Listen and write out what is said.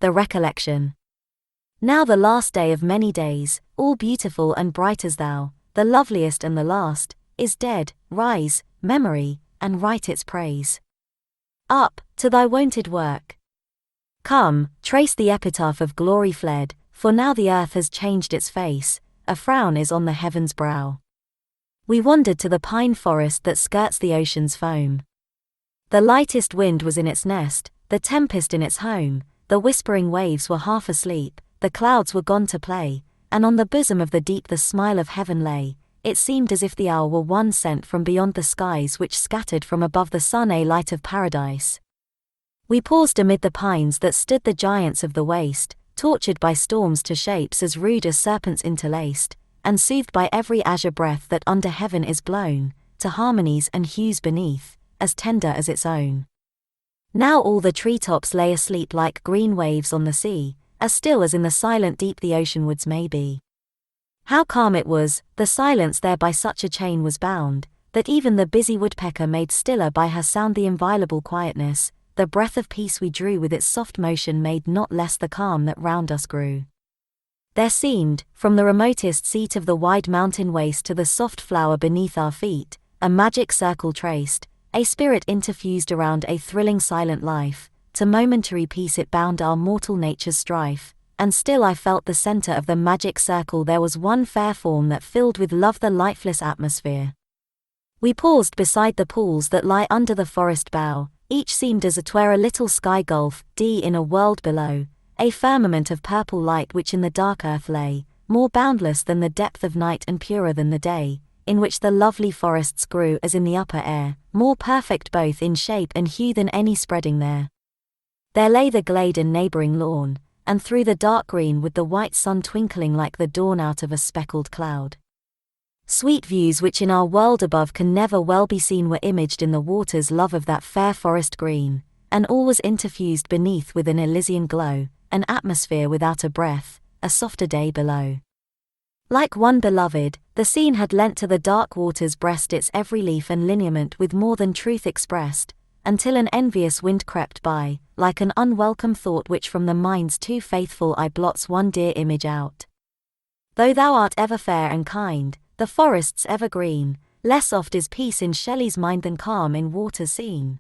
the Recollection. Now the last day of many days, all beautiful and bright as thou, the loveliest and the last, is dead. Rise, memory, and write its praise. Up, to thy wonted work. Come, trace the epitaph of glory fled, for now the earth has changed its face, a frown is on the heaven's brow. We wandered to the pine forest that skirts the ocean's foam. The lightest wind was in its nest, the tempest in its home, the whispering waves were half asleep, the clouds were gone to play, and on the bosom of the deep the smile of heaven lay. It seemed as if the hour were one sent from beyond the skies which scattered from above the sun a light of paradise. We paused amid the pines that stood the giants of the waste, tortured by storms to shapes as rude as serpents interlaced, and soothed by every azure breath that under heaven is blown, to harmonies and hues beneath, as tender as its own. Now all the treetops lay asleep like green waves on the sea, as still as in the silent deep the ocean woods may be. How calm it was, the silence there by such a chain was bound, that even the busy woodpecker made stiller by her sound the inviolable quietness, the breath of peace we drew with its soft motion made not less the calm that round us grew. There seemed, from the remotest seat of the wide mountain waste to the soft flower beneath our feet, a magic circle traced, a spirit interfused around a thrilling silent life, to momentary peace it bound our mortal nature's strife, and still I felt the center of the magic circle there was one fair form that filled with love the lifeless atmosphere. We paused beside the pools that lie under the forest bough, each seemed as it were a little sky gulf, in a world below, a firmament of purple light which in the dark earth lay, more boundless than the depth of night and purer than the day, in which the lovely forests grew as in the upper air, more perfect both in shape and hue than any spreading there. There lay the glade and neighboring lawn, and through the dark green with the white sun twinkling like the dawn out of a speckled cloud. Sweet views which in our world above can never well be seen were imaged in the water's love of that fair forest green, and all was interfused beneath with an Elysian glow, an atmosphere without a breath, a softer day below. Like one beloved, the scene had lent to the dark water's breast its every leaf and lineament with more than truth expressed, until an envious wind crept by, like an unwelcome thought which from the mind's too faithful eye blots one dear image out. Though thou art ever fair and kind, the forest's ever green, less oft is peace in Shelley's mind than calm in waters seen.